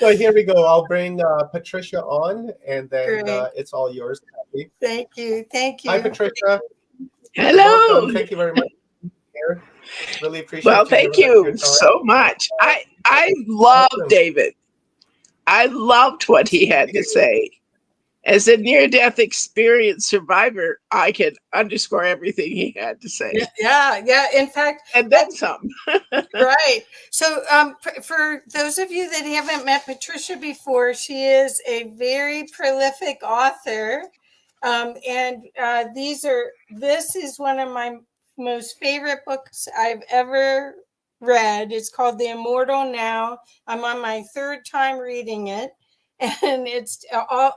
So here we go. I'll bring Patricia on, and then Great. it's all yours, Kathy. Thank you. Thank Hi, you. Patricia. Hello. Welcome. Thank you very much for being here. Really Well, appreciate you thank giving up your you time. so much. I love Awesome. David. I loved what he had to say. As a near-death experience survivor, I can underscore everything he had to say. Yeah. In fact, And then some. right. So for those of you that haven't met Patricia before, she is a very prolific author. And this is one of my most favorite books I've ever read. It's called The Immortal Now. I'm on my third time reading it. And it's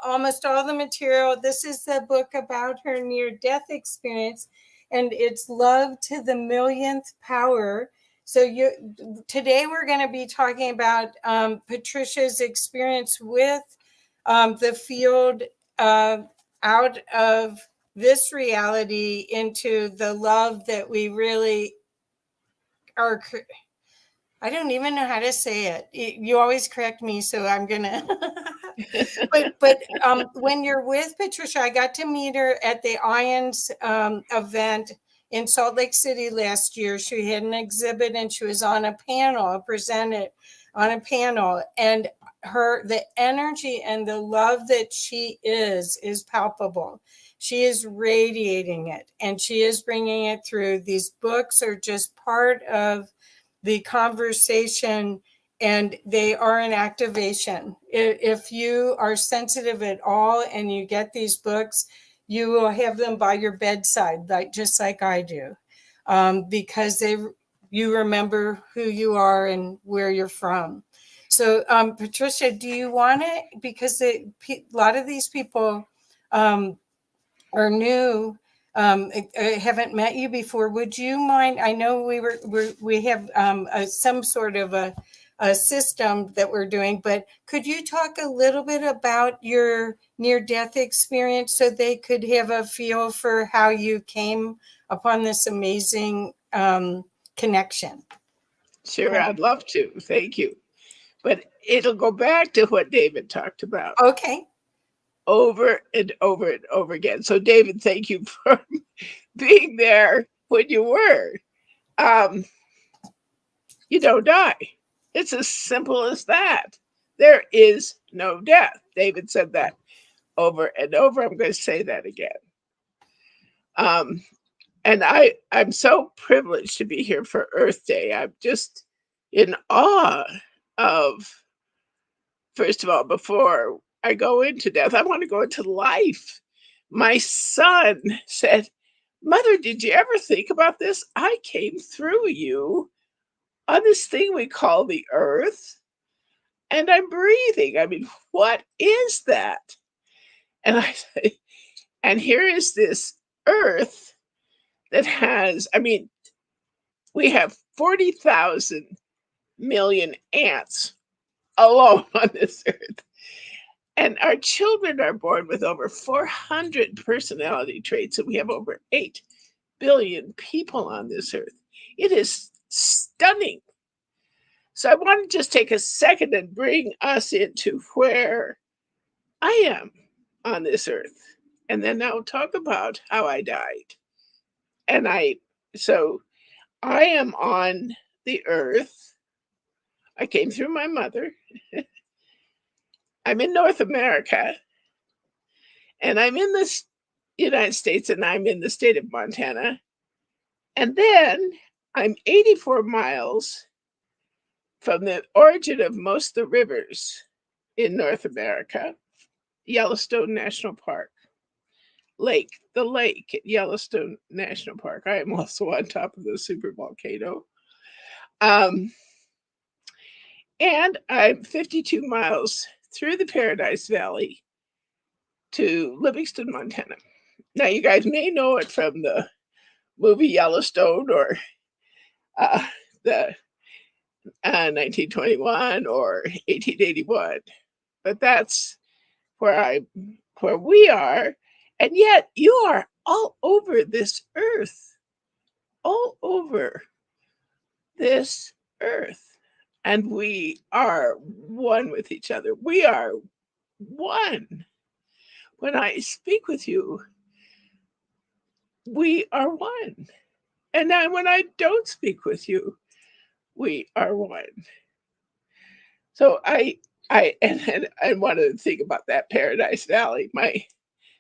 almost all the material. This is the book about her near-death experience, and it's Love to the Millionth Power. So today we're going to be talking about Patricia's experience with the field out of this reality into the love that we really are. I don't even know how to say it. You always correct me, so I'm gonna. but when you're with Patricia, I got to meet her at the Ions event in Salt Lake City last year. She had an exhibit and she was on a panel, presented on a panel, and the energy and the love that she is palpable. She is radiating it, and she is bringing it through. These books are just part of the conversation, and they are an activation. If you are sensitive at all and you get these books, you will have them by your bedside, just like I do, because you remember who you are and where you're from. So Patricia, do you want to, because a lot of these people are new, I haven't met you before. Would you mind? I know we have some sort of a system that we're doing, but could you talk a little bit about your near-death experience so they could have a feel for how you came upon this amazing connection? Sure, I'd love to. Thank you. But it'll go back to what David talked about. Okay. Over and over and over again. So, David, thank you for being there when you were. You don't die. It's as simple as that. There is no death. David said that over and over. I'm going to say that again. And I'm so privileged to be here for Earth Day. I'm just in awe of, first of all, before I go into death, I want to go into life. My son said, Mother, did you ever think about this? I came through you on this thing we call the earth, and I'm breathing. I mean, what is that? And I say, and here is this earth that has, I mean, we have 40,000 million ants alone on this earth. And our children are born with over 400 personality traits, and we have over 8 billion people on this earth. It is stunning. So I want to just take a second and bring us into where I am on this earth. And then I'll talk about how I died. So I am on the earth. I came through my mother. I'm in North America, and I'm in the United States, and I'm in the state of Montana. And then I'm 84 miles from the origin of most of the rivers in North America, Yellowstone National Park, the lake at Yellowstone National Park. I am also on top of the super volcano. And I'm 52 miles through the Paradise Valley to Livingston, Montana. Now, you guys may know it from the movie Yellowstone, or the 1921 or 1881, but that's where we are. And yet you are all over this earth, all over this earth. and we are one with each other. We are one. When I speak with you, we are one. And then when I don't speak with you, we are one. So and one of the thing about that Paradise Valley, my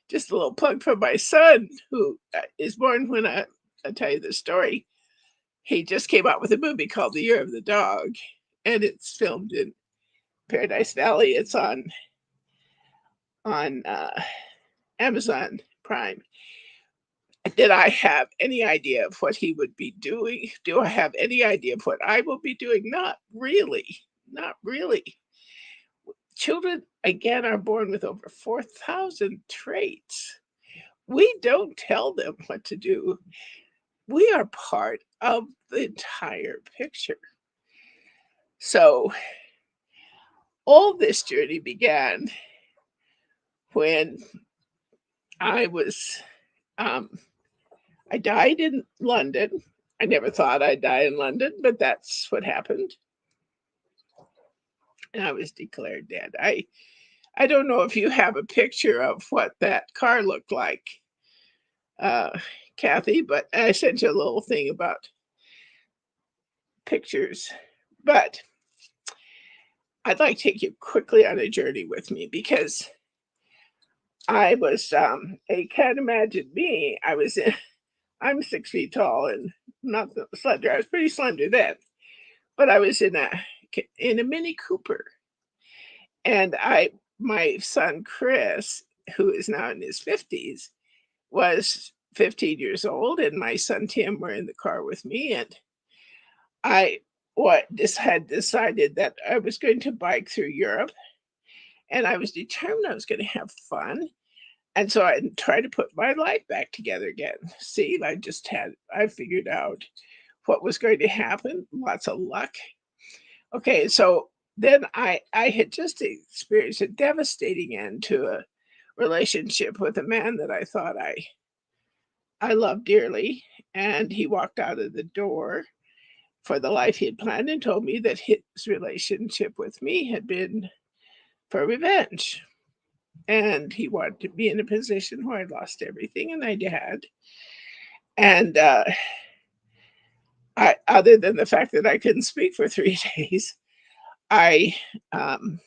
just a little plug for my son who is born when I tell you the story. He just came out with a movie called The Year of the Dog, and it's filmed in Paradise Valley. It's on Amazon Prime. Did I have any idea of what he would be doing? Do I have any idea of what I will be doing? Not really. Not really. Children, again, are born with over 4,000 traits. We don't tell them what to do. We are part of the entire picture. So, all this journey began when I was, um, I died in London. I never thought I'd die in London, but that's what happened. And I was declared dead. I don't know if you have a picture of what that car looked like, uh, Kathy, but I sent you a little thing about pictures. But I'd like to take you quickly on a journey with me because I was a can't imagine me. I'm 6 feet tall and not slender. I was pretty slender then, but I was in a Mini Cooper, and my son Chris, who is now in his 50s, was 15 years old, and my son Tim were in the car with me, and I had decided that I was going to bike through Europe, and I was determined I was going to have fun. And so I tried to put my life back together again. See, I figured out what was going to happen. Lots of luck. Okay, so then I had just experienced a devastating end to a relationship with a man that I thought I loved dearly, and he walked out of the door for the life he had planned and told me that his relationship with me had been for revenge. And he wanted to be in a position where I'd lost everything, and I had. And other than the fact that I couldn't speak for 3 days, I um,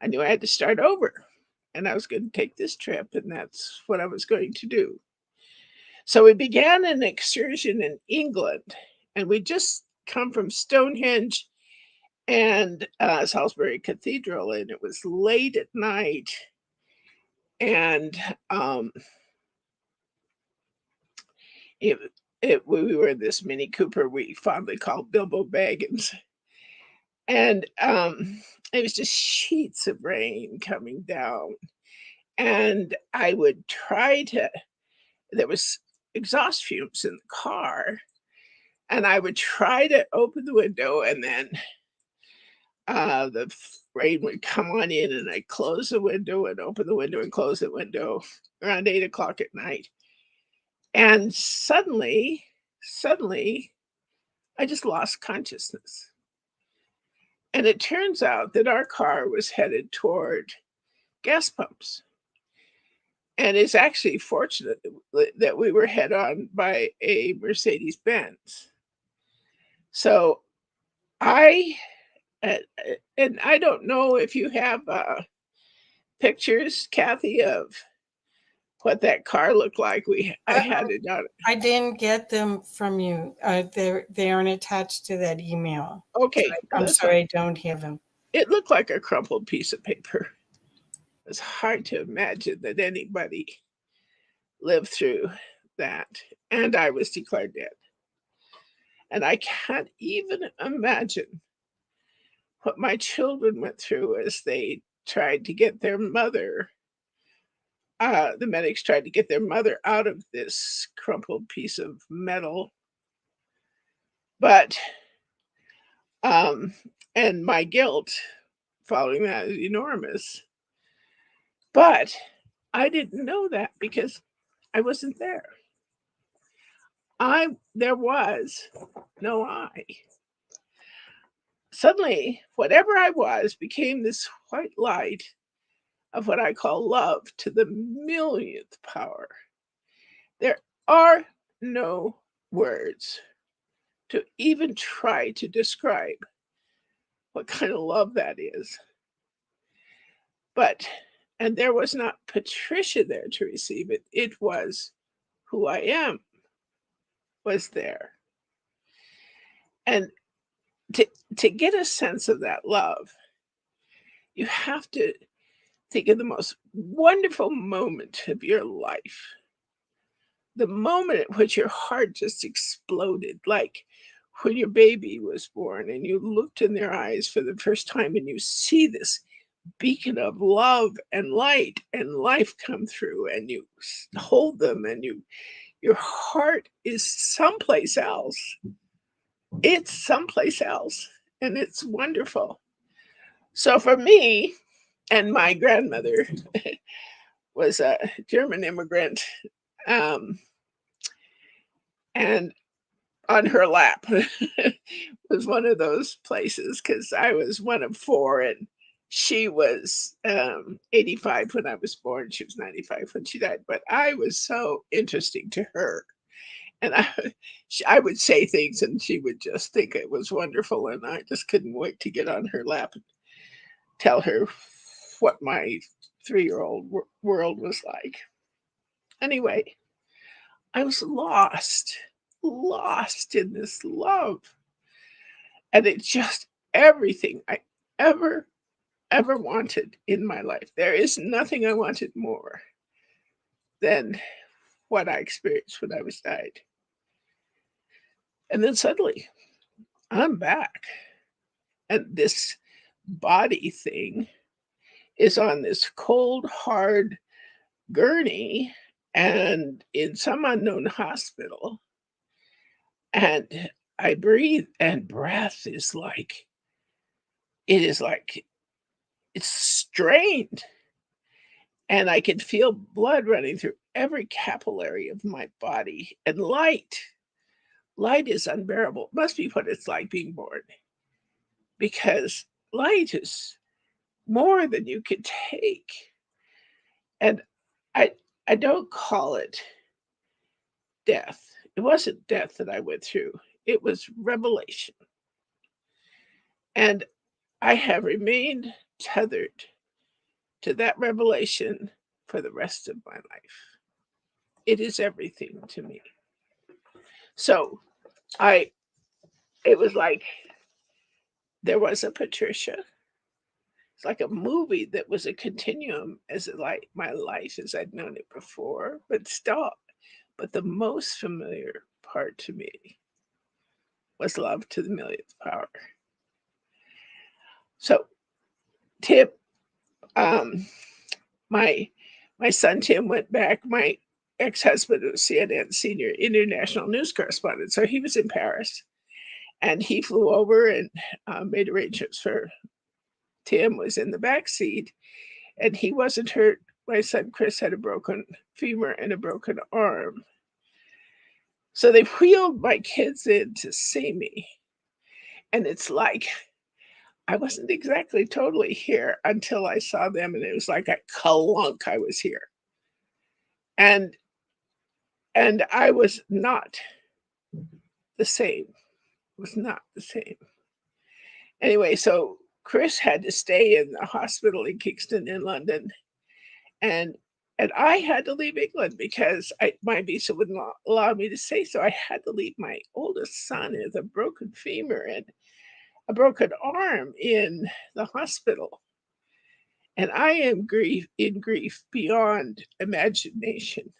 I knew I had to start over, and I was going to take this trip, and that's what I was going to do. So we began an excursion in England, and we just come from Stonehenge and Salisbury Cathedral, and it was late at night, and it, we were in this Mini Cooper we fondly called Bilbo Baggins, and it was just sheets of rain coming down, and I would try to. There was exhaust fumes in the car, and I would try to open the window, and then rain would come on in, and I'd close the window and open the window and close the window around 8 o'clock at night. And suddenly, I just lost consciousness. And it turns out that our car was headed toward gas pumps. And it's actually fortunate that we were head on by a Mercedes Benz. So I, uh, and I don't know if you have pictures, Kathy, of what that car looked like. I had it on. I didn't get them from you. They aren't attached to that email. Okay, I'm sorry, I don't have them. It looked like a crumpled piece of paper. It's hard to imagine that anybody lived through that. And I was declared dead. And I can't even imagine what my children went through as they tried to get their mother. The medics tried to get their mother out of this crumpled piece of metal. But, and my guilt following that is enormous. But I didn't know that because I wasn't there. There was no I. suddenly, whatever I was became this white light of what I call love to the millionth power. There are no words to even try to describe what kind of love that is. But, and there was not Patricia there to receive it, it was who I am was there. And to, to get a sense of that love, you have to think of the most wonderful moment of your life. The moment at which your heart just exploded, like when your baby was born and you looked in their eyes for the first time and you see this beacon of love and light and life come through and you hold them and your heart is someplace else. It's someplace else and it's wonderful. So for me, and my grandmother was a German immigrant, um, and on her lap was one of those places because I was one of four and she was 85 when I was born. She was 95 when she died, but I was so interesting to her. And I would say things and she would just think it was wonderful. And I just couldn't wait to get on her lap and tell her what my 3-year-old world was like. Anyway, I was lost in this love. And it's just everything I ever, ever wanted in my life. There is nothing I wanted more than what I experienced when I was died. And then suddenly, I'm back. And this body thing is on this cold, hard gurney and in some unknown hospital. And I breathe, and breath is like, it is like, it's strained. And I can feel blood running through every capillary of my body. And light is unbearable. It must be what it's like being born. Because light is more than you can take. And I I don't call it death. It wasn't death that I went through. It was revelation. And I have remained tethered to that revelation for the rest of my life. It is everything to me. So I it was like there was a Patricia. It's like a movie that was a continuum as like my life as I'd known it before, but still. But the most familiar part to me was love to the millionth power. So Tim, um, my my son Tim went back. My ex-husband was CNN senior international news correspondent, so he was in Paris, and he flew over and made arrangements for Tim was in the back seat, and he wasn't hurt. My son Chris had a broken femur and a broken arm. So they wheeled my kids in to see me. And it's like I wasn't exactly totally here until I saw them, and it was like a clunk I was here. And I was not the same. Was not the same. Anyway, so Chris had to stay in the hospital in Kingston in London, and I had to leave England because my visa wouldn't allow me to stay. So I had to leave my oldest son with a broken femur and a broken arm in the hospital. And I am in grief beyond imagination.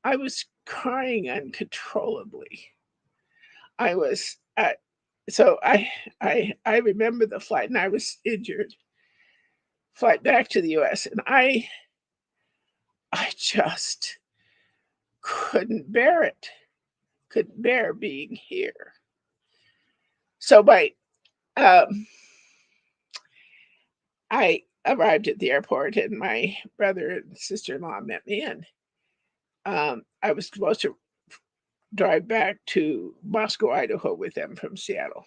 I was crying uncontrollably. I was so I remember the flight, and I was injured. Flight back to the U.S. and I just couldn't bear it. Couldn't bear being here. So um, I arrived at the airport, and my brother and sister-in-law met me, and I was supposed to drive back to Moscow, Idaho with them from Seattle.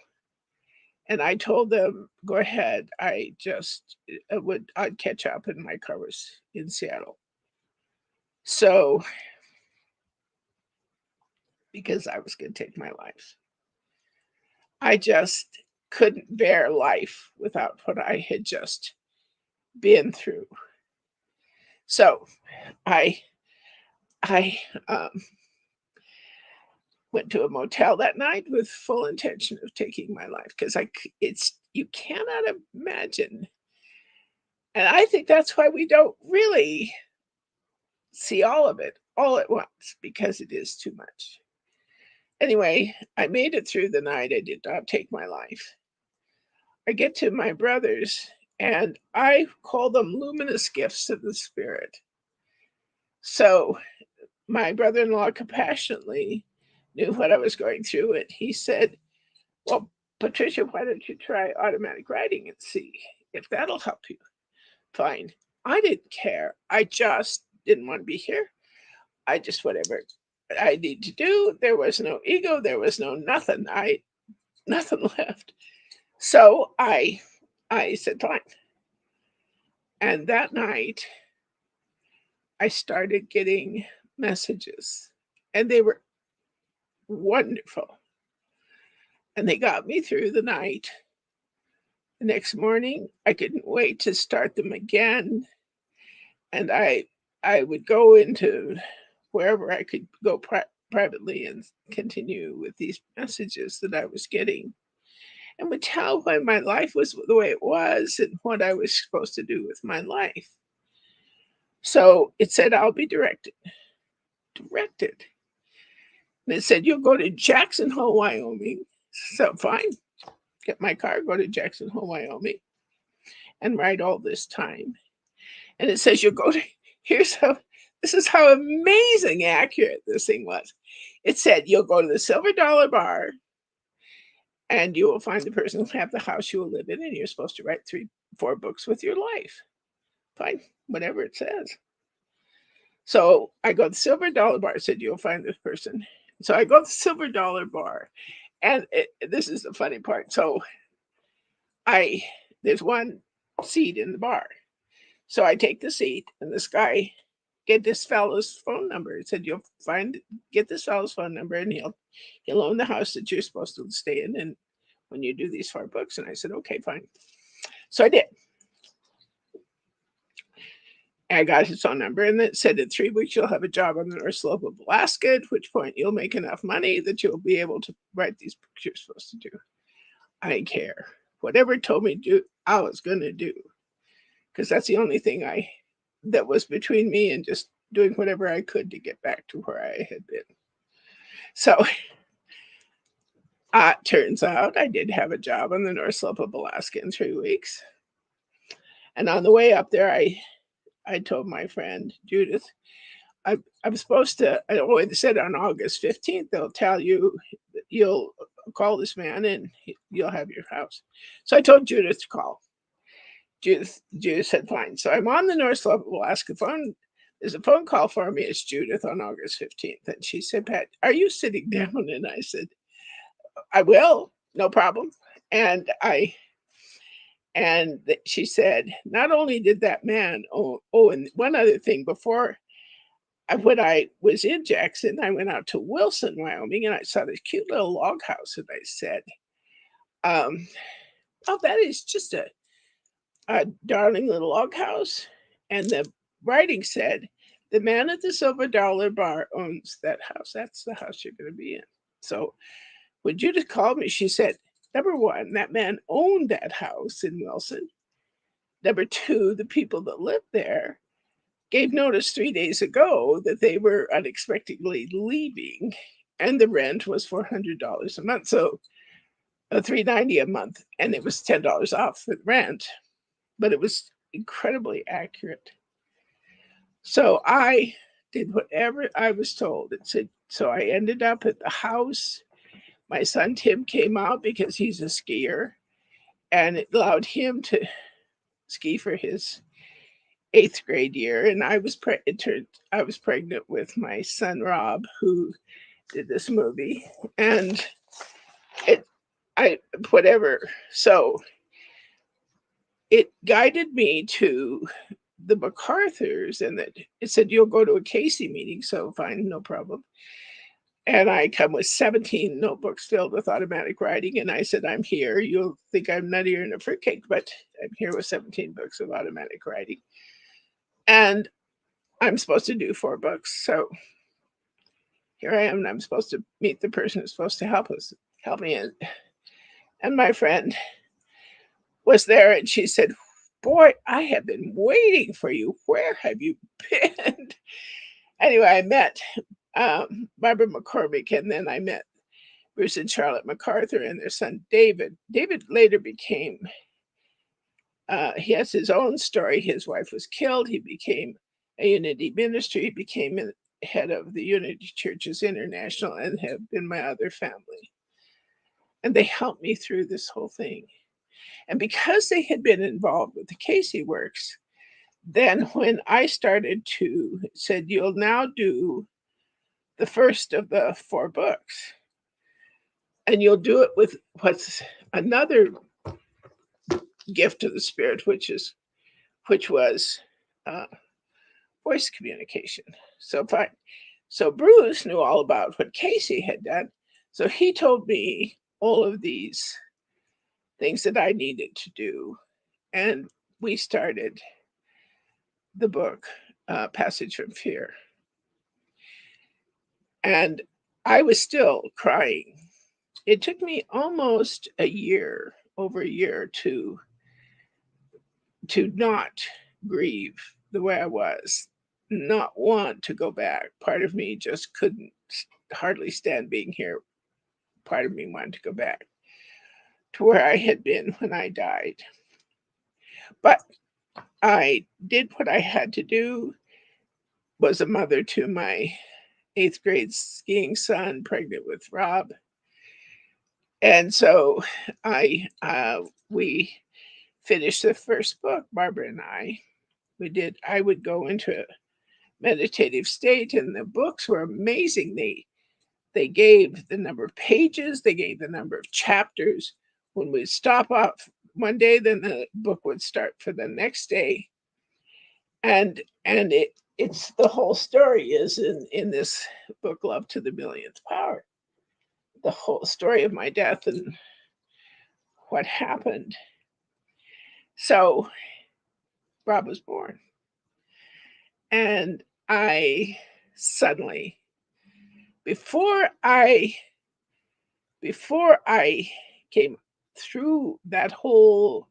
And I told them, go ahead. I'd catch up, and my car was in Seattle. So, because I was going to take my life, I just couldn't bear life without what I had just been through. So I I went to a motel that night with full intention of taking my life because it's you cannot imagine. And I think that's why we don't really see all of it all at once, because it is too much. Anyway, I made it through the night. I did not take my life. I get to my brothers, and I call them luminous gifts of the spirit. So my brother-in-law compassionately knew what I was going through, and he said, well, Patricia, why don't you try automatic writing and see if that'll help you? Fine. I didn't care. I just didn't want to be here. I just, whatever I need to do. There was no ego. There was no nothing. Nothing left. So I said, fine. And that night, I started getting messages, and they were wonderful. And they got me through the night. The next morning, I couldn't wait to start them again. And I would go into wherever I could go privately and continue with these messages that I was getting, and would tell why my life was the way it was and what I was supposed to do with my life. So it said, I'll be directed. Directed. And it said, you'll go to Jackson Hole, Wyoming. So fine. Get my car, go to Jackson Hole, Wyoming, and write all this time. And it says, you'll go to, this is how amazing accurate this thing was. It said, you'll go to the Silver Dollar Bar, and you will find the person who have the house you will live in, and you're supposed to write 3-4 books with your life. Fine, whatever it says. So I go to the Silver Dollar Bar. It said, you'll find this person. So I go to the Silver Dollar Bar, and this is the funny part. So there's one seat in the bar. So I take the seat, and this guy, get this fellow's phone number. It said, you'll get this fellow's phone number, and he'll own the house that you're supposed to stay in, and when you do these 4 books. And I said, okay, fine. So I did. I got his phone number, and it said in 3 weeks you'll have a job on the North Slope of Alaska, at which point you'll make enough money that you'll be able to write these books you're supposed to do. I didn't care. Whatever it told me to do, I was going to do, because that's the only thing that was between me and just doing whatever I could to get back to where I had been. So turns out I did have a job on the North Slope of Alaska in 3 weeks. And on the way up there, I told my friend Judith, I'm supposed to, they said on August 15th, they'll tell you that you'll call this man and you'll have your house. So I told Judith to call. Judith said, fine. So I'm on the North Slope of Alaska phone. There's a phone call for me. It's Judith on August 15th. And she said, Pat, are you sitting down? And I said, I will, no problem. And she said, not only did that man, and one other thing, when I was in Jackson, I went out to Wilson, Wyoming, and I saw this cute little log house. And I said, oh, that is just a darling little log house. And the writing said, the man at the Silver Dollar Bar owns that house. That's the house you're going to be in. So when Judith called me, she said, number one, that man owned that house in Wilson. Number two, the people that lived there gave notice 3 days ago that they were unexpectedly leaving, and the rent was $400 a month. So $390 a month, and it was $10 off the rent, but it was incredibly accurate. So I did whatever I was told. It said, so I ended up at the house. My son Tim came out because he's a skier, and it allowed him to ski for his 8th grade year. And I was pregnant with my son Rob, who did this movie, and whatever. So it guided me to the MacArthur's, and that it said, you'll go to a Casey meeting. So fine, no problem. And I come with 17 notebooks filled with automatic writing. And I said, I'm here. You'll think I'm nuttier than a fruitcake, but I'm here with 17 books of automatic writing. And I'm supposed to do 4 books. So here I am, and I'm supposed to meet the person who's supposed to help me. And my friend was there, and she said, boy, I have been waiting for you. Where have you been? Anyway, I met Barbara McCormick, and then I met Bruce and Charlotte MacArthur and their son, David. David later became, he has his own story. His wife was killed. He became a Unity minister. He became head of the Unity Churches International and have been my other family. And they helped me through this whole thing. And because they had been involved with the Casey Works, then when I started to said, you'll now do the first of the 4 books, and you'll do it with what's another gift of the Spirit, which was voice communication. So fine. So Bruce knew all about what Casey had done. So he told me all of these things that I needed to do. And we started the book, Passage from Fear. And I was still crying. It took me almost over a year to not grieve the way I was, not want to go back. Part of me just couldn't hardly stand being here. Part of me wanted to go back to where I had been when I died. But I did what I had to do, was a mother to my 8th grade skiing son, pregnant with Rob. And so we finished the first book, Barbara and I. I would go into a meditative state, and the books were amazing. They gave the number of pages, they gave the number of chapters. When we'd stop off one day, then the book would start for the next day. And it's the whole story is in this book, Love to the Millionth Power. The whole story of my death and what happened. So Rob was born. And I suddenly, before I came through that whole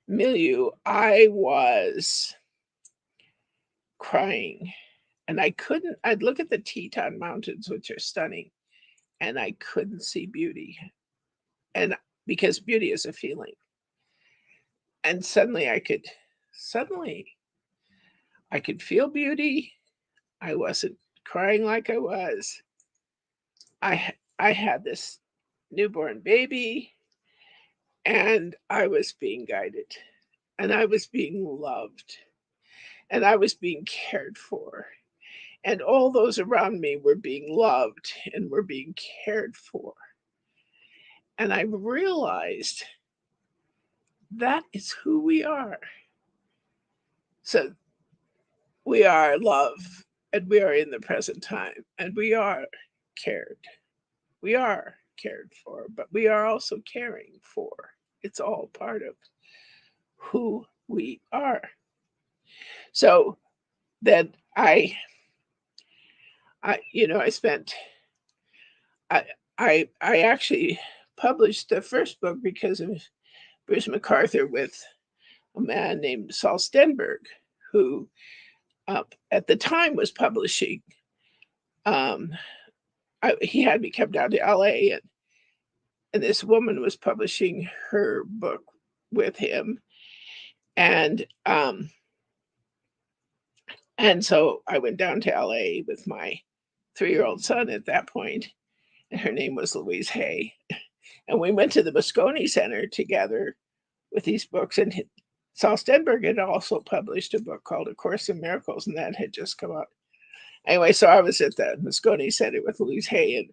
milieu, I was crying. And I'd look at the Teton Mountains, which are stunning, and I couldn't see beauty. And because beauty is a feeling. And suddenly I could feel beauty. I wasn't crying like I was. I had this newborn baby, and I was being guided, and I was being loved, and I was being cared for. And all those around me were being loved and were being cared for. And I realized that is who we are. So we are love, and we are in the present time, and we are cared. We are cared for, but we are also caring for. It's all part of who we are. So then I actually published the first book because of Bruce MacArthur with a man named Saul Stenberg, who at the time was publishing. He had me come down to LA, and this woman was publishing her book with him. And so I went down to LA with my 3-year-old son at that point, and her name was Louise Hay. And we went to the Moscone Center together with these books. And Saul Stenberg had also published a book called A Course in Miracles, and that had just come out. Anyway, so I was at the Moscone Center with Louise Hay, and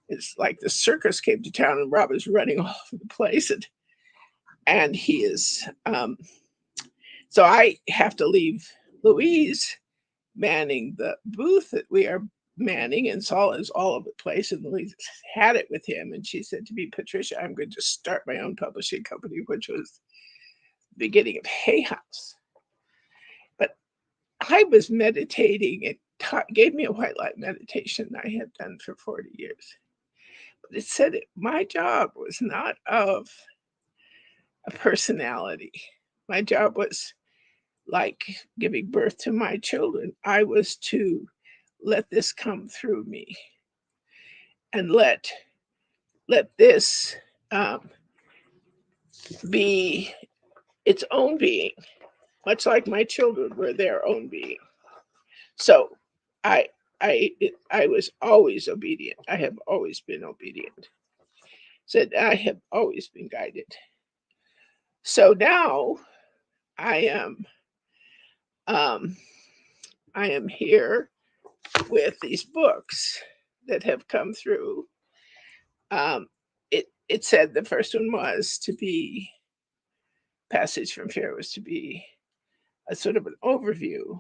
it's like the circus came to town and Rob is running all over the place, and he is so I have to leave Louise manning the booth that we are manning, and Saul is all over the place, and Louise had it with him, and she said to me, Patricia, I'm going to start my own publishing company, which was the beginning of Hay House. But I was meditating. It gave me a white light meditation I had done for 40 years. But it said my job was not of a personality. My job was like giving birth to my children. I was to let this come through me and let this be its own being, much like my children were their own being. So I I was always obedient. I have always been obedient. Said I have always been guided. So now I am um, I am here with these books that have come through. It said the first one was to be Passage from Fear, was to be a sort of an overview.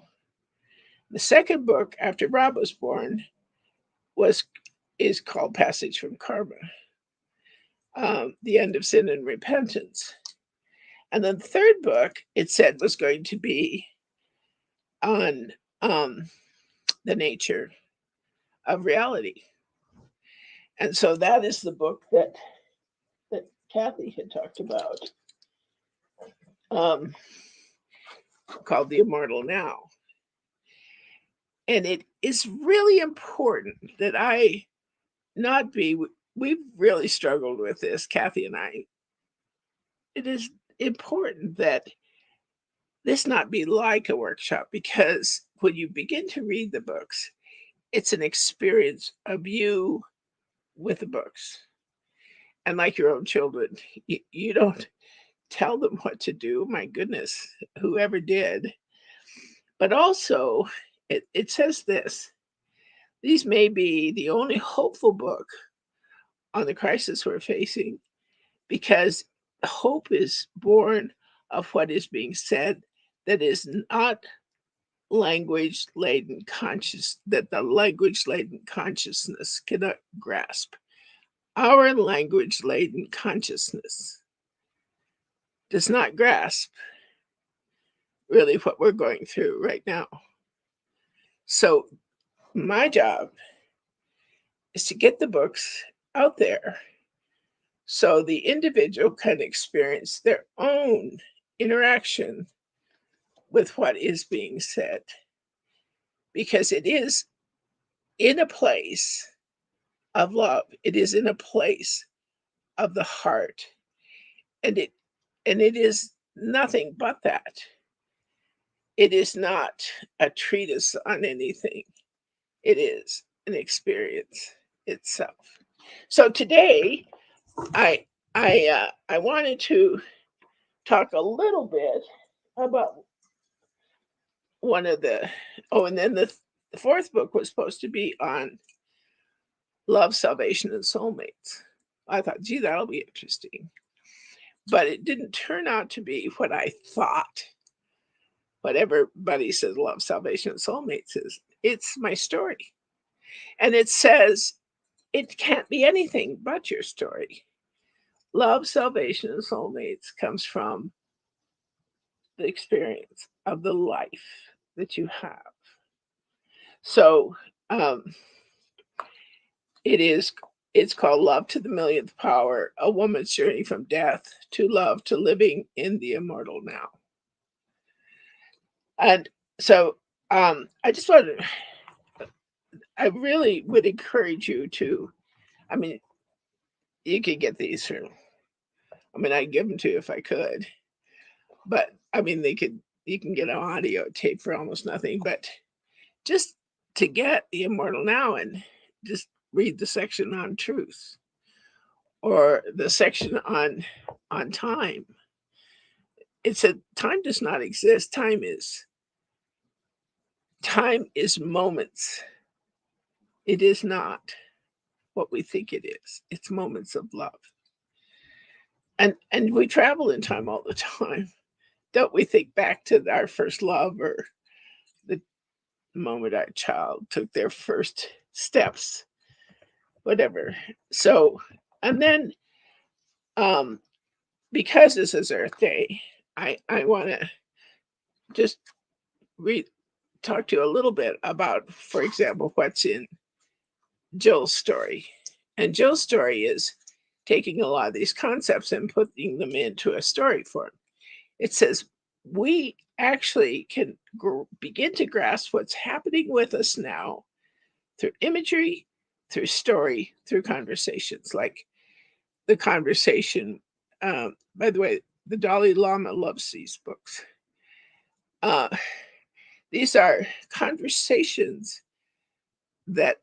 The second book after Rob was born is called Passage from Karma, the end of sin and repentance. And then the third book, it said, was going to be on the nature of reality. And so that is the book that Kathy had talked about, called The Immortal Now. And it is really important that I not be, we've really struggled with this, Kathy and I. It is important that this not be like a workshop, because when you begin to read the books, it's an experience of you with the books. And like your own children, you don't tell them what to do. My goodness, whoever did. But also, it says this: these may be the only hopeful book on the crisis we're facing, because hope is born of what is being said that is not language laden conscious, that the language laden consciousness cannot grasp. Our language laden consciousness does not grasp really what we're going through right now. So my job is to get the books out there so the individual can experience their own interaction with what is being said, because it is in a place of love. It is in a place of the heart, and it is nothing but that. It is not a treatise on anything. It is an experience itself. So today, I wanted to talk a little bit about one of the, and then the fourth book was supposed to be on love, salvation, and soulmates. I thought, gee, that'll be interesting. But it didn't turn out to be what I thought. What everybody says love, salvation, and soulmates is. It's my story. And it says it can't be anything but your story. Love, salvation, and soulmates comes from the experience of the life that you have. So it's called Love to the Millionth Power, a woman's journey from death to love to living in the immortal now. And so I really would encourage you to, you could get these from, I'd give them to you if I could, but you can get an audio tape for almost nothing, but just to get the immortal now and just read the section on truth or the section on time. It said time does not exist. Time is moments. It is not what we think it is. It's moments of love. And we travel in time all the time. Don't we think back to our first love or the moment our child took their first steps, whatever. So, and then um, because this is Earth Day, I want to just read talk to you a little bit about, for example, what's in Jill's story. And Jill's story is taking a lot of these concepts and putting them into a story form. It says, we actually can begin to grasp what's happening with us now through imagery, through story, through conversations, like the conversation. By the way, the Dalai Lama loves these books. Uh, these are conversations that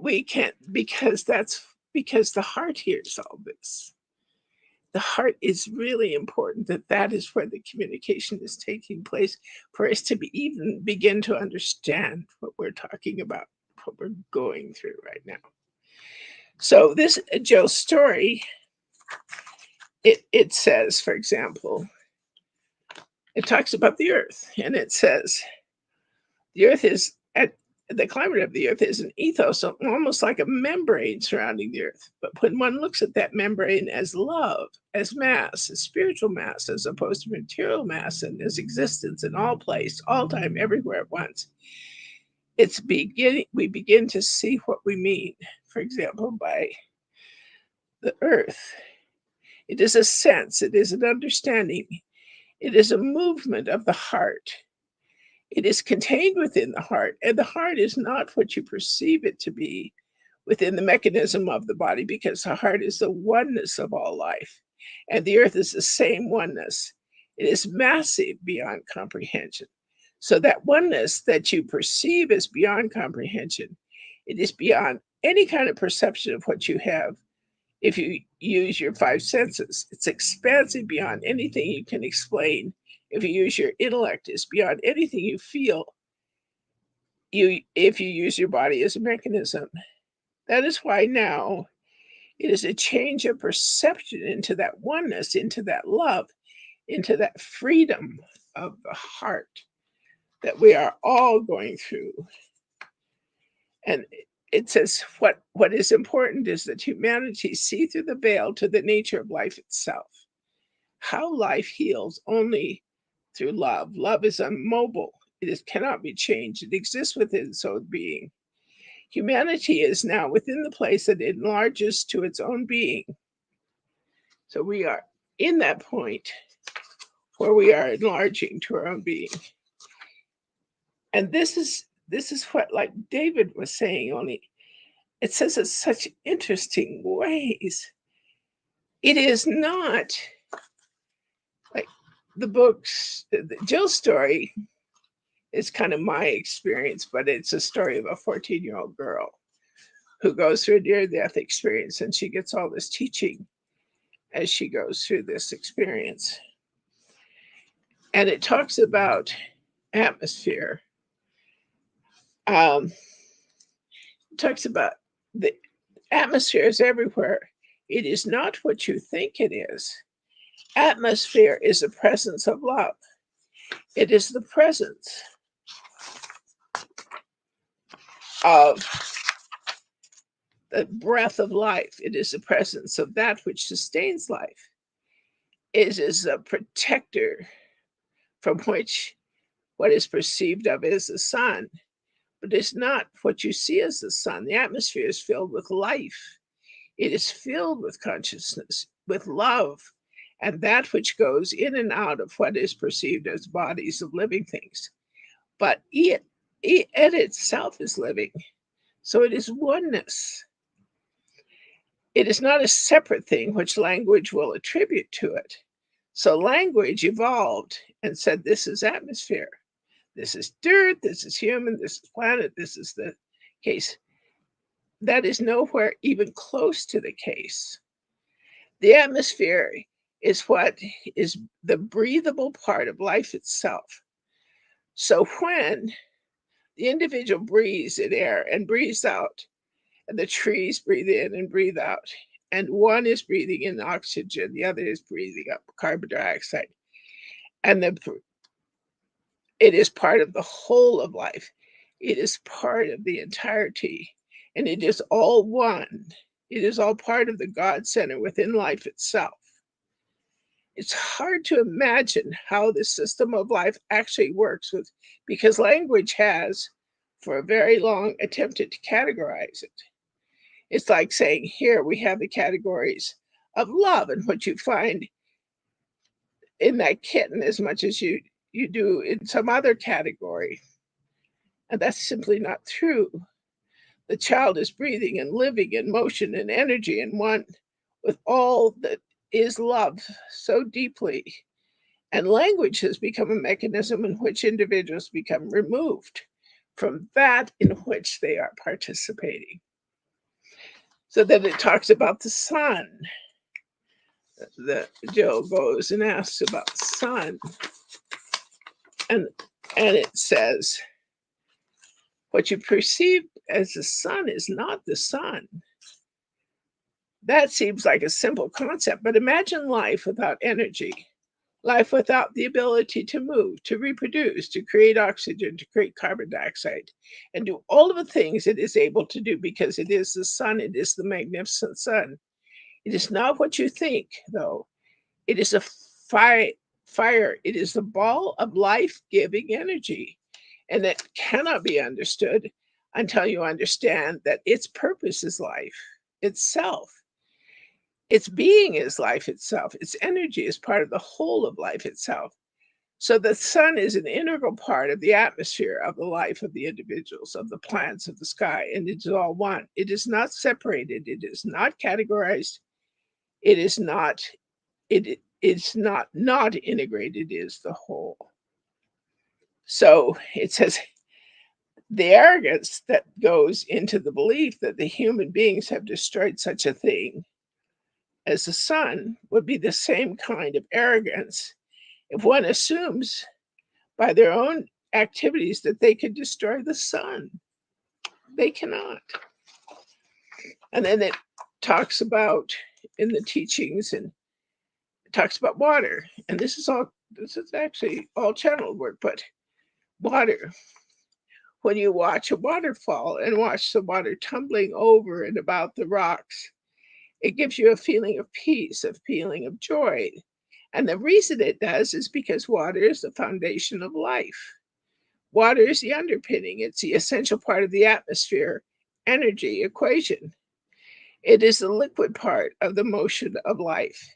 we can't, because the heart hears all this. The heart is really important, that is where the communication is taking place, for us to even begin to understand what we're talking about, what we're going through right now. So this Joe's story, it says, for example, it talks about the earth, and it says the earth is at the climate of the earth is an ethos, almost like a membrane surrounding the earth. But when one looks at that membrane as love, as mass, as spiritual mass, as opposed to material mass, and as existence in all place, all time, everywhere at once, we begin to see what we mean, for example, by the earth. It is a sense, it is an understanding, it is a movement of the heart. It is contained within the heart, and the heart is not what you perceive it to be within the mechanism of the body, because the heart is the oneness of all life, and the earth is the same oneness. It is massive beyond comprehension. So that oneness that you perceive as beyond comprehension, it is beyond any kind of perception of what you have if you use your five senses. It's expansive beyond anything you can explain. If you use your intellect, it's beyond anything you feel. If you use your body as a mechanism. That is why now it is a change of perception into that oneness, into that love, into that freedom of the heart that we are all going through. And it says what is important is that humanity see through the veil to the nature of life itself. How life heals only through love. Love is immobile. Cannot be changed. It exists within its own being. Humanity is now within the place that enlarges to its own being. So we are in that point where we are enlarging to our own being. And this is what, like David was saying, only it says it such interesting ways. It is not like the books, Jill's story is kind of my experience, but it's a story of a 14-year-old girl who goes through a near-death experience, and she gets all this teaching as she goes through this experience. And it talks about atmosphere. It talks about the atmosphere is everywhere. It is not what you think it is. Atmosphere is the presence of love. It is the presence of the breath of life. It is the presence of that which sustains life. It is a protector from which what is perceived of as the sun, but it's not what you see as the sun. The atmosphere is filled with life. It is filled with consciousness, with love, and that which goes in and out of what is perceived as bodies of living things. But it itself is living. So it is oneness. It is not a separate thing which language will attribute to it. So language evolved and said, this is atmosphere. This is dirt, this is human, this is planet, this is the case. That is nowhere even close to the case. The atmosphere is what is the breathable part of life itself. So when the individual breathes in air and breathes out, and the trees breathe in and breathe out. And one is breathing in oxygen, the other is breathing up carbon dioxide. And it is part of the whole of life. It is part of the entirety, and it is all one. It is all part of the God center within life itself. It's hard to imagine how the system of life actually works because language has, for a very long, attempted to categorize it. It's like saying, here we have the categories of love, and what you find in that kitten as much as you do in some other category. And that's simply not true. The child is breathing and living in motion and energy and one with all that is love so deeply. And language has become a mechanism in which individuals become removed from that in which they are participating. So then it talks about the sun. Joe goes and asks about the sun. And it says, what you perceive as the sun is not the sun. That seems like a simple concept, but imagine life without energy, life without the ability to move, to reproduce, to create oxygen, to create carbon dioxide, and do all of the things it is able to do because it is the sun, it is the magnificent sun. It is not what you think, though. It is a fire. It is the ball of life-giving energy, and it cannot be understood until you understand that its purpose is life itself. Its being is life itself. Its energy is part of the whole of life itself. So the sun is an integral part of the atmosphere of the life of the individuals, of the plants, of the sky, and it is all one. It is not separated. It is not categorized. It is not. It's not integrated. It is the whole. So it says the arrogance that goes into the belief that the human beings have destroyed such a thing as the sun would be the same kind of arrogance if one assumes by their own activities that they could destroy the sun. They cannot. And then it talks about in the teachings, and it talks about water. And this is actually all channeled work, but water. When you watch a waterfall and watch the water tumbling over and about the rocks, it gives you a feeling of peace, a feeling of joy. And the reason it does is because water is the foundation of life. Water is the underpinning. It's the essential part of the atmosphere energy equation. It is the liquid part of the motion of life.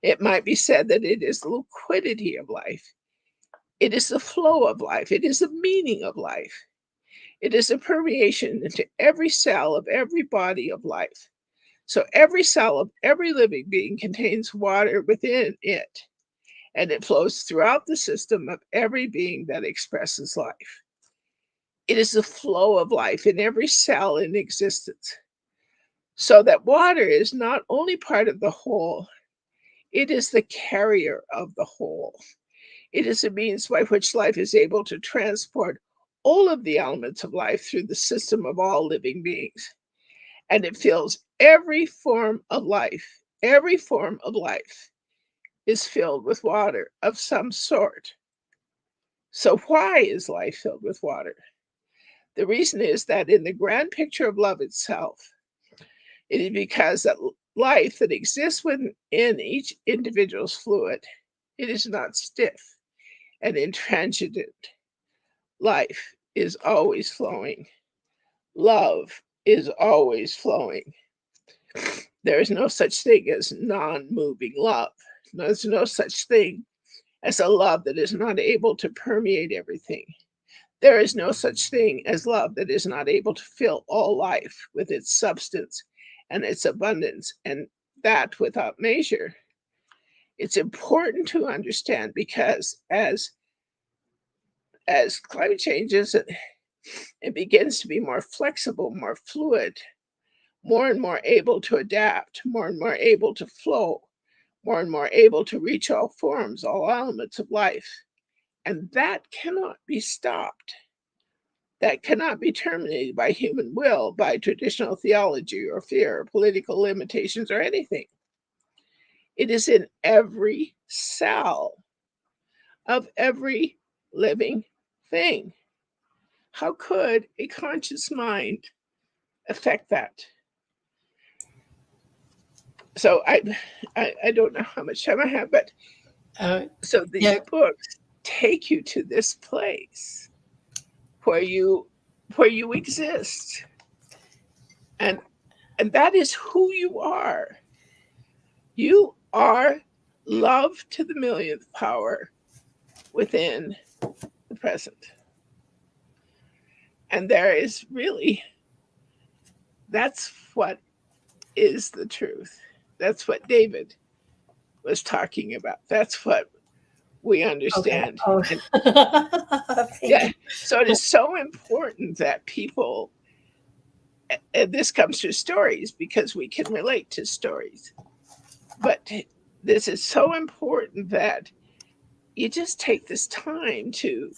It might be said that it is the liquidity of life. It is the flow of life. It is the meaning of life. It is a permeation into every cell of every body of life. So every cell of every living being contains water within it, and it flows throughout the system of every being that expresses life. It is the flow of life in every cell in existence. So that water is not only part of the whole, it is the carrier of the whole. It is a means by which life is able to transport all of the elements of life through the system of all living beings. And it fills every form of life. Every form of life is filled with water of some sort. So why is life filled with water? The reason is that in the grand picture of love itself, it is because that life that exists within each individual's fluid, it is not stiff and intransigent. Life is always flowing. Love is always flowing. There is no such thing as non-moving love. There's no such thing as a love that is not able to permeate everything. There is no such thing as love that is not able to fill all life with its substance and its abundance, and that without measure. It's important to understand because as climate changes, it begins to be more flexible, more fluid, more and more able to adapt, more and more able to flow, more and more able to reach all forms, all elements of life. And that cannot be stopped. that cannot be terminated by human will, by traditional theology or fear or political limitations or anything. It is in every cell of every living thing. How could a conscious mind affect that? So I don't know how much time I have, but so these yeah, books take you to this place where you exist, and that is who you are. You are love to the millionth power within the present. And there is really, that's what is the truth. That's what David was talking about. That's what we okay. understand. Oh, And thank yeah, you. so it is so important that people, and this comes through stories because we can relate to stories, but this is so important that you just take this time to,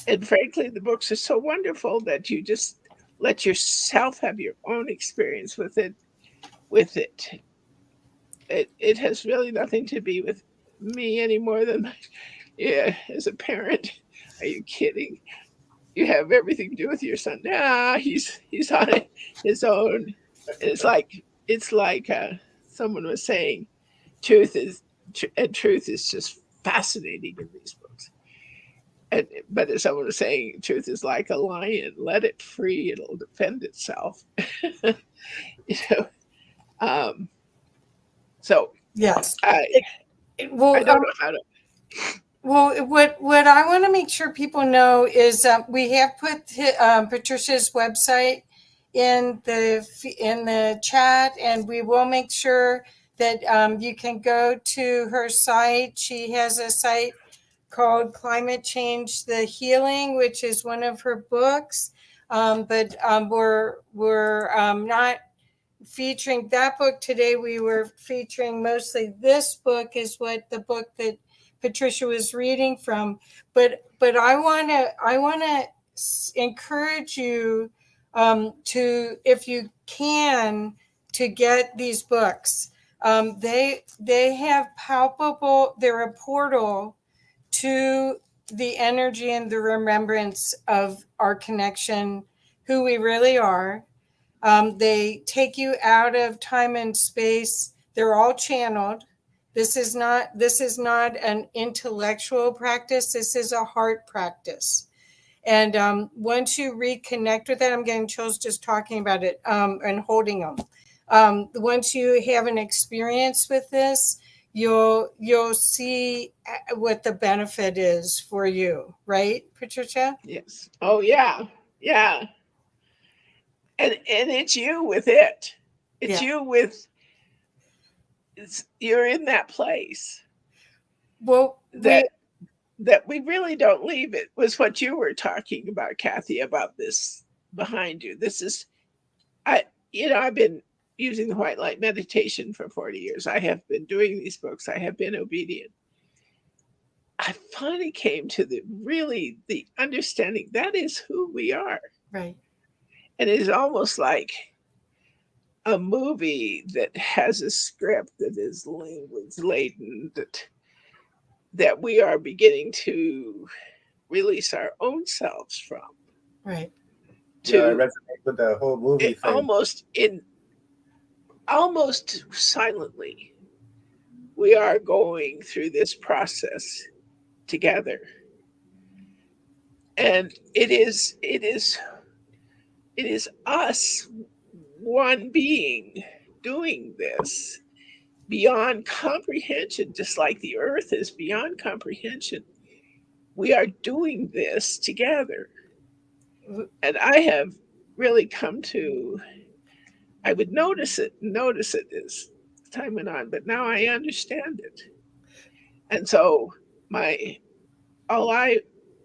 and frankly, the books are so wonderful that you just let yourself have your own experience with it. With it has really nothing to be with me any more than yeah. As a parent, are you kidding? You have everything to do with your son. Nah, he's on it, his own. And it's like someone was saying, truth is and truth is just fascinating in these books. But as someone was saying, truth is like a lion. Let it free; it'll defend itself. you know. Um, so Yes. I Well, I don't know how to. well, what I want to make sure people know is we have put Patricia's website in the chat, and we will make sure that you can go to her site. She has a site called Climate Change: The Healing, which is one of her books. But we're not featuring that book today. We were featuring mostly this book, is what the book that Patricia was reading from. But I want to encourage you to, if you can, to get these books. They have palpable. They're a portal to the energy and the remembrance of our connection, who we really are. They take you out of time and space. They're all channeled. This is not an intellectual practice. This is a heart practice. And once you reconnect with that, I'm getting chills just talking about it and holding them. Once you have an experience with this, you'll see what the benefit is for you, right, Patricia? Yes. Oh yeah. Yeah. And it's you with it. It's Yeah. you with. You're in that place Well, that we really don't leave. It was what you were talking about, Kathy, about this behind you. This is I've been using the white light meditation for 40 years. I have been doing these books. I have been obedient. I finally came to the understanding that is who we are. right. And it is almost like a movie that has a script that is language laden, that we are beginning to release our own selves from, Right. Yeah, I to resonate with the whole movie it, thing. almost silently we are going through this process together. And it is us, one being, doing this beyond comprehension, just like the earth is beyond comprehension. We are doing this together. And I have really come to, I would notice it as time went on, but now I understand it. And so my all I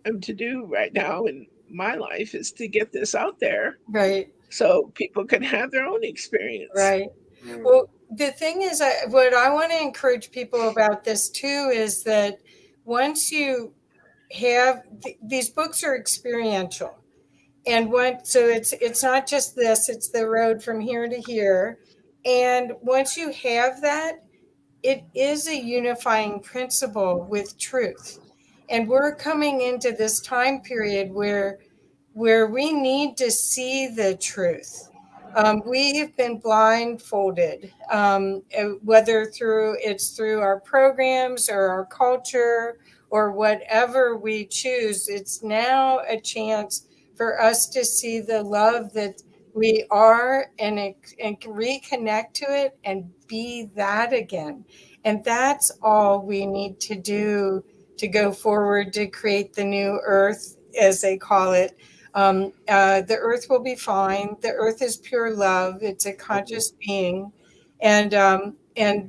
am to do right now in my life is to get this out there Right. so people can have their own experience. Right. Mm. Well, the thing is, what I want to encourage people about this too is that once you have these books are experiential, and so it's not just this, it's the road from here to here. And once you have that, it is a unifying principle with truth. And we're coming into this time period where we need to see the truth. We have been blindfolded, whether through our programs or our culture or whatever we choose. It's now a chance for us to see the love that we are, and reconnect to it and be that again. And that's all we need to do to go forward to create the new earth, as they call it. The earth will be fine. The earth is pure love. It's a conscious being, and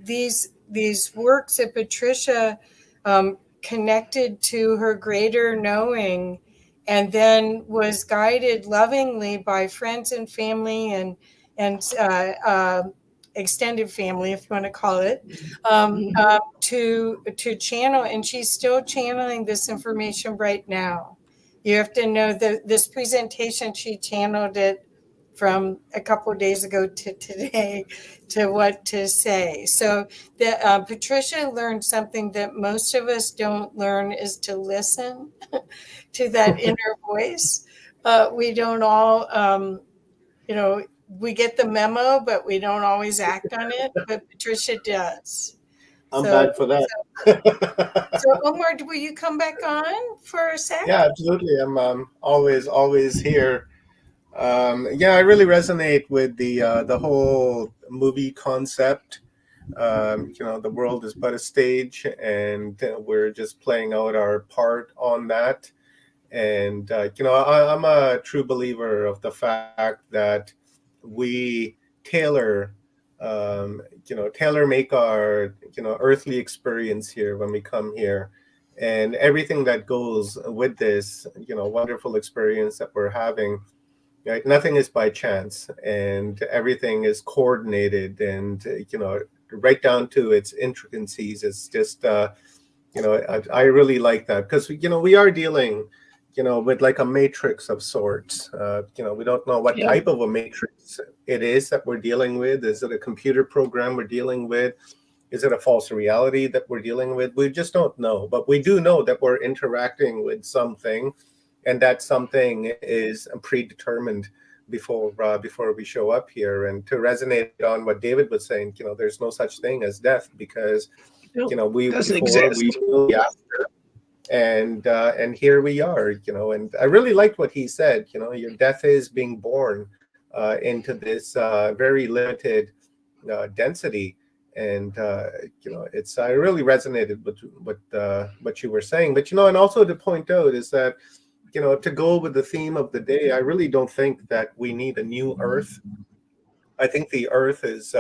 these works that Patricia connected to her greater knowing, and then was guided lovingly by friends and family and extended family, if you want to call it, to channel. And she's still channeling this information right now. You have to know that this presentation, she channeled it from a couple of days ago to today to what to say. So Patricia learned something that most of us don't learn, is to listen to that inner voice. We don't all, we get the memo, but we don't always act on it. But Patricia does. I'm So, back for that. so Omar, will you come back on for a sec? Yeah, absolutely. I'm always here. Yeah, I really resonate with the whole movie concept. The world is but a stage, and we're just playing out our part on that. And I'm a true believer of the fact that we tailor, tailor make our earthly experience here when we come here, and everything that goes with this wonderful experience that we're having. Right? Nothing is by chance, and everything is coordinated, and right down to its intricacies. It's just I really like that, because we are dealing with like a matrix of sorts. We don't know what Yeah. type of a matrix it is that we're dealing with. Is it a computer program we're dealing with? Is it a false reality that we're dealing with? We just don't know, but we do know that we're interacting with something, and that something is predetermined before we show up here. And to resonate on what David was saying, there's no such thing as death, because No, we doesn't before, exist. we will be after, and here we are. And I really liked what he said. Your death is being born into this very limited density. And it's I really resonated with what you were saying. But and also to point out is that to go with the theme of the day, I really don't think that we need a new Earth. I think the Earth is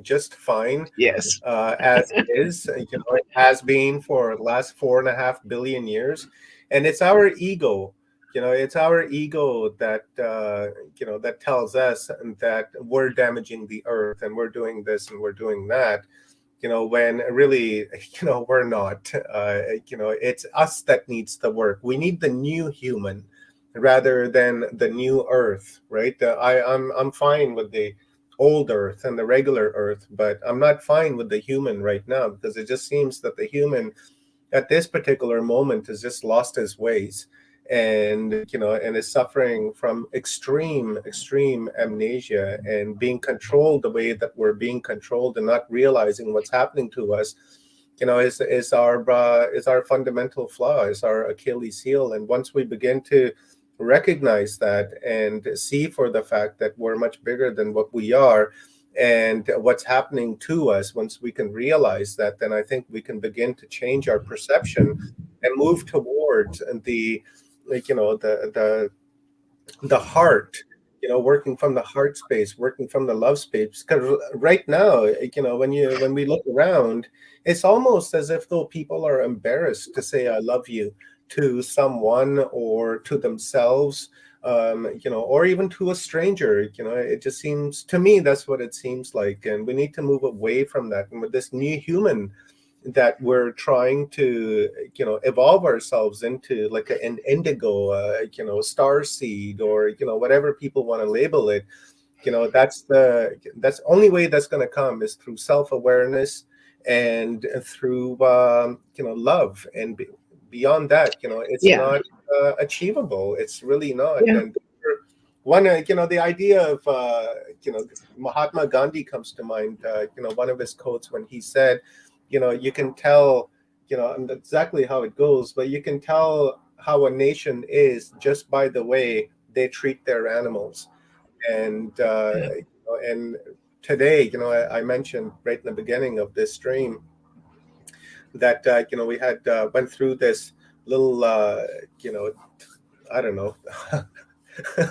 just fine Yes. as it is. It has been for the last 4.5 billion years, and it's our ego. It's our ego that that tells us that we're damaging the Earth, and we're doing this and we're doing that. When really, we're not. It's us that needs the work. We need the new human rather than the new Earth, right? I'm fine with the old Earth and the regular Earth, but I'm not fine with the human right now, because it just seems that the human at this particular moment has just lost his ways, and and is suffering from extreme amnesia, and being controlled the way that we're being controlled, and not realizing what's happening to us is our fundamental flaw, is our Achilles heel. And once we begin to recognize that and see for the fact that we're much bigger than what we are and what's happening to us, once we can realize that, then I think we can begin to change our perception and move towards the the heart, working from the heart space, working from the love space. Because right now, when we look around, it's almost as if though people are embarrassed to say I love you to someone or to themselves, or even to a stranger. It just seems to me, that's what it seems like. And we need to move away from that. And with this new human that we're trying to, evolve ourselves into, like an indigo, star seed, or whatever people want to label it. That's the only way that's going to come is through self-awareness, and through love. And beyond that, it's Yeah. not achievable. It's really not. Yeah. And one, the idea of Mahatma Gandhi comes to mind. One of his quotes, when he said, you can tell, and exactly how it goes, but you can tell how a nation is just by the way they treat their animals. And Yeah. and today, I mentioned right in the beginning of this stream that we had went through this little you know I don't know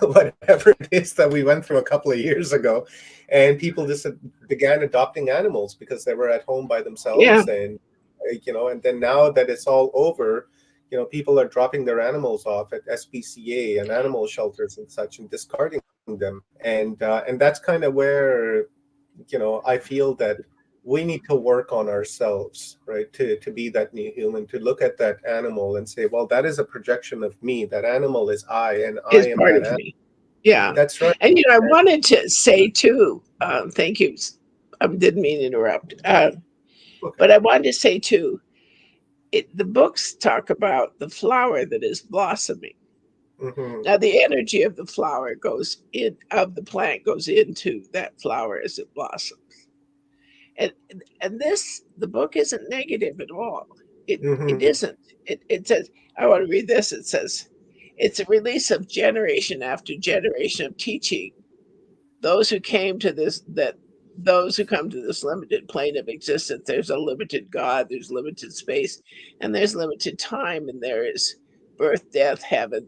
whatever it is that we went through a couple of years ago, and people just began adopting animals because they were at home by Yeah. themselves. And and then now that it's all over, people are dropping their animals off at SPCA and animal shelters and such, and discarding them. And that's kind of where I feel that we need to work on ourselves, right? To be that new human, to look at that animal and say, well, that is a projection of me. That animal is I, and I Is am part that of animal. me. Yeah. That's right. And I wanted to say too, thank you. I didn't mean to interrupt. Okay. But I wanted to say too, the books talk about the flower that is blossoming. Mm-hmm. Now, the energy of the flower of the plant goes into that flower as it blossoms. And the book isn't negative at all. It Mm-hmm. isn't. It says, I want to read this. It says, it's a release of generation after generation of teaching those who came to this that those who come to this limited plane of existence. There's a limited God, there's limited space, and there's limited time, and there is birth, death, heaven,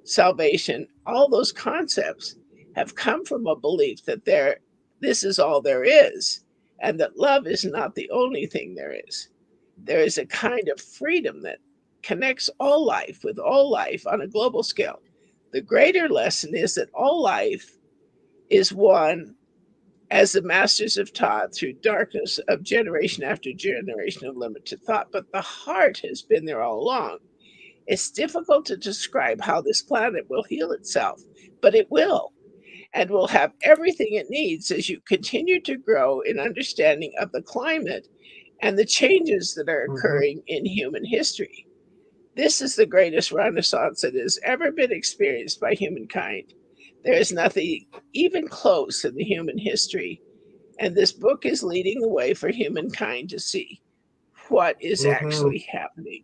salvation. All those concepts have come from a belief that this is all there is, and that love is not the only thing there is. There is a kind of freedom that connects all life with all life on a global scale. The greater lesson is that all life is one, as the masters have taught, through darkness of generation after generation of limited thought. But the heart has been there all along. It's difficult to describe how this planet will heal itself, but it will, and will have everything it needs as you continue to grow in understanding of the climate and the changes that are Mm-hmm. occurring in human history. This is the greatest renaissance that has ever been experienced by humankind. There is nothing even close in the human history, and this book is leading the way for humankind to see what is Mm-hmm. actually happening.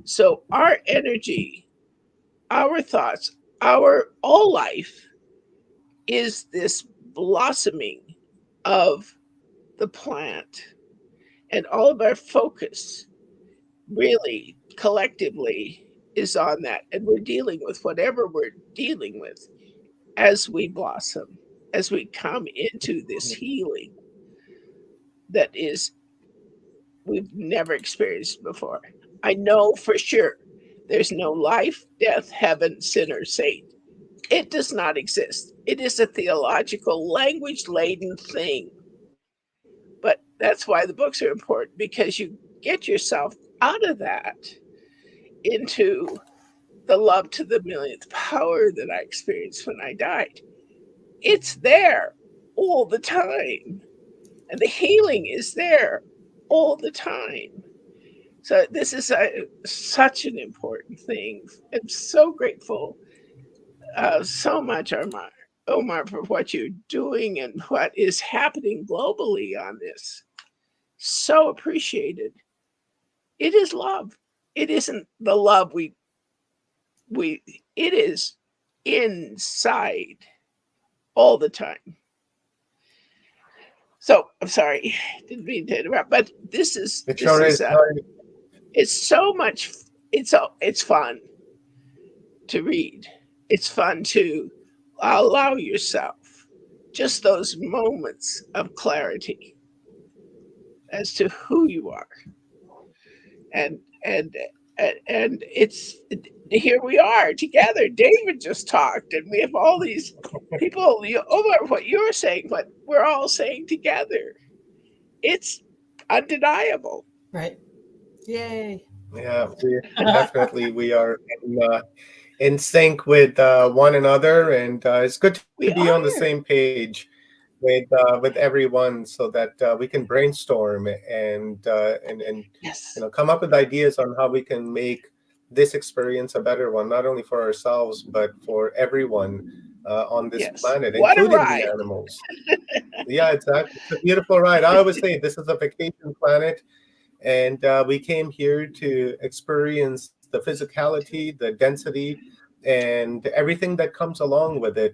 So, our energy, our thoughts, our all life is this blossoming of the plant, and all of our focus really collectively is on that. And we're dealing with whatever we're dealing with as we blossom, as we come into this healing that is we've never experienced before. I know for sure there's no life, death, heaven, sin, or saint. It does not exist. It is a theological, language laden thing. But that's why the books are important, because you get yourself out of that into the love to the millionth power that I experienced when I died. It's there all the time, and the healing is there all the time. So this is such an important thing. I'm so grateful, so much, Omar, for what you're doing and what is happening globally on this. So appreciated. It is love. It isn't the love we. It is inside all the time. So I'm sorry, didn't mean to interrupt, but It this sure is is. No, it's so much. It's fun to read. It's fun to allow yourself just those moments of clarity as to who you are, and and and it's here we are together. David just talked, and we have all these people. Over what you're saying, what we're all saying together. It's undeniable. Right. Yay. Yeah, we are in sync with one another, and it's good to be We on the are. same page with everyone, so that we can brainstorm and come up with ideas on how we can make this experience a better one, not only for ourselves but for everyone on this Yes. planet, What a including the ride. animals. Yeah, exactly. It's a beautiful ride. I always say this is a vacation planet, and we came here to experience the physicality, the density, and everything that comes along with it.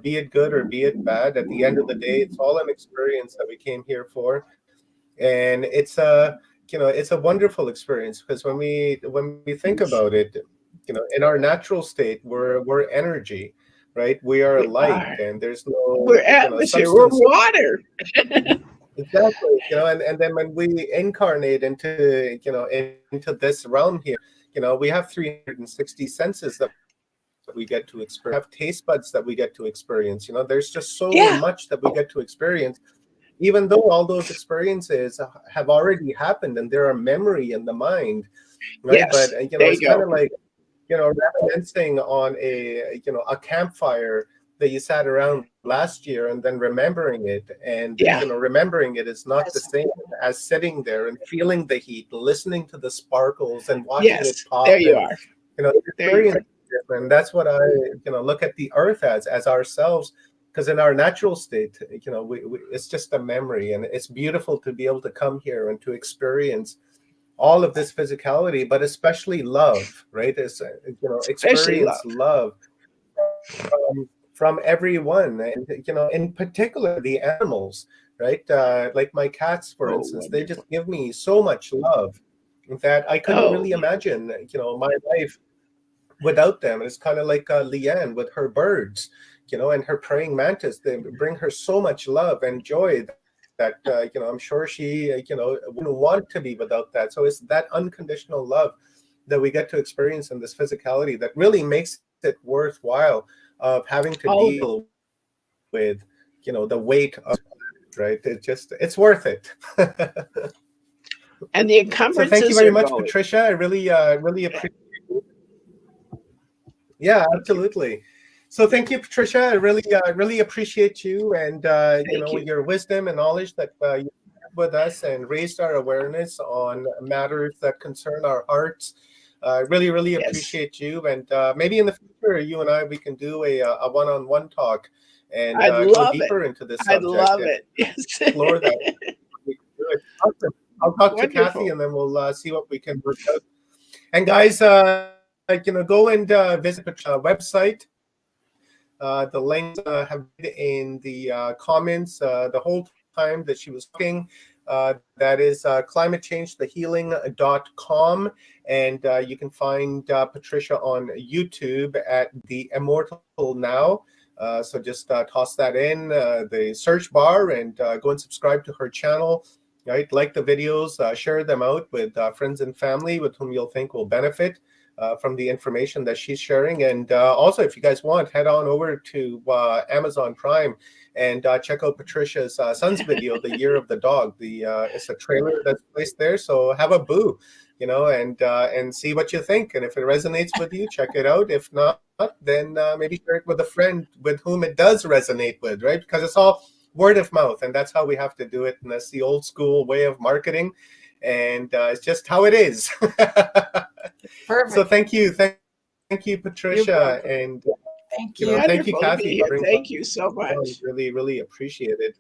Be it good or be it bad, at the end of the day, it's all an experience that we came here for, and it's a wonderful experience, because when we think about it, in our natural state, we're energy, right? We are We light, are. and there's no We're atmosphere. We're substance. water. Exactly, and then when we incarnate into this realm here, we have 360 senses that we get to experience. We have taste buds that we get to experience. There's just so much that Yeah. we get to experience, even though all those experiences have already happened and they're a memory in the mind, right? But Yes. There it's you kind go. of like reminiscing on a campfire that you sat around last year, and then remembering it, and Yeah. remembering it is not the Yes. same as sitting there and feeling the heat, listening to the sparkles and watching it Yes. There pop, you and are. the There you experience are. is different. That's what I look at the earth as ourselves, because in our natural state, it's just a memory, and it's beautiful to be able to come here and to experience all of this physicality, but especially love, right? Is Especially experience love. love from everyone, and in particular the animals, right? Like my cats, for Oh, instance, they wonderful. just give me so much love that I couldn't Oh, really imagine, my life without them. It's kind of like Leanne with her birds, and her praying mantis. They bring her so much love and joy that I'm sure she wouldn't want to be without that. So it's that unconditional love that we get to experience in this physicality that really makes it worthwhile of having to all of it. deal with the weight of right. It's worth it. And the So thank you very encumbrances much, are going. Patricia. I really appreciate. Yeah, Thank you. absolutely. So thank you, Patricia. I really appreciate you, and Thank you. your wisdom and knowledge that you shared with us and raised our awareness on matters that concern our hearts. Really Yes. appreciate you, and maybe in the future, you and I, we can do a one-on-one talk and I'd go love it. deeper into this I'd subject love and it. Yes. explore that. We can do it. Awesome. I'll talk to Kathy, Wonderful. and then we'll see what we can work out. And guys, go and visit Patricia's website. The links have been in the comments the whole time that she was talking. That is climatechangethehealing.com. And you can find Patricia on YouTube at The Immortal Now. So just toss that in the search bar and go and subscribe to her channel. Right, like the videos, share them out with friends and family with whom you'll think will benefit from the information that she's sharing. And also, if you guys want, head on over to Amazon Prime and check out Patricia's son's video, "The Year of the Dog." It's a trailer that's placed there, so have a boo, and see what you think. And if it resonates with you, check it out. If not, then maybe share it with a friend with whom it does resonate with, right? Because it's all word of mouth, and that's how we have to do it. And that's the old school way of marketing, and it's just how it is. So Perfect. thank you, You're Patricia, welcome. and Thank you. thank you, Wonderful to Kathy, be for here. bringing Thank you so it on. much. Really appreciate it.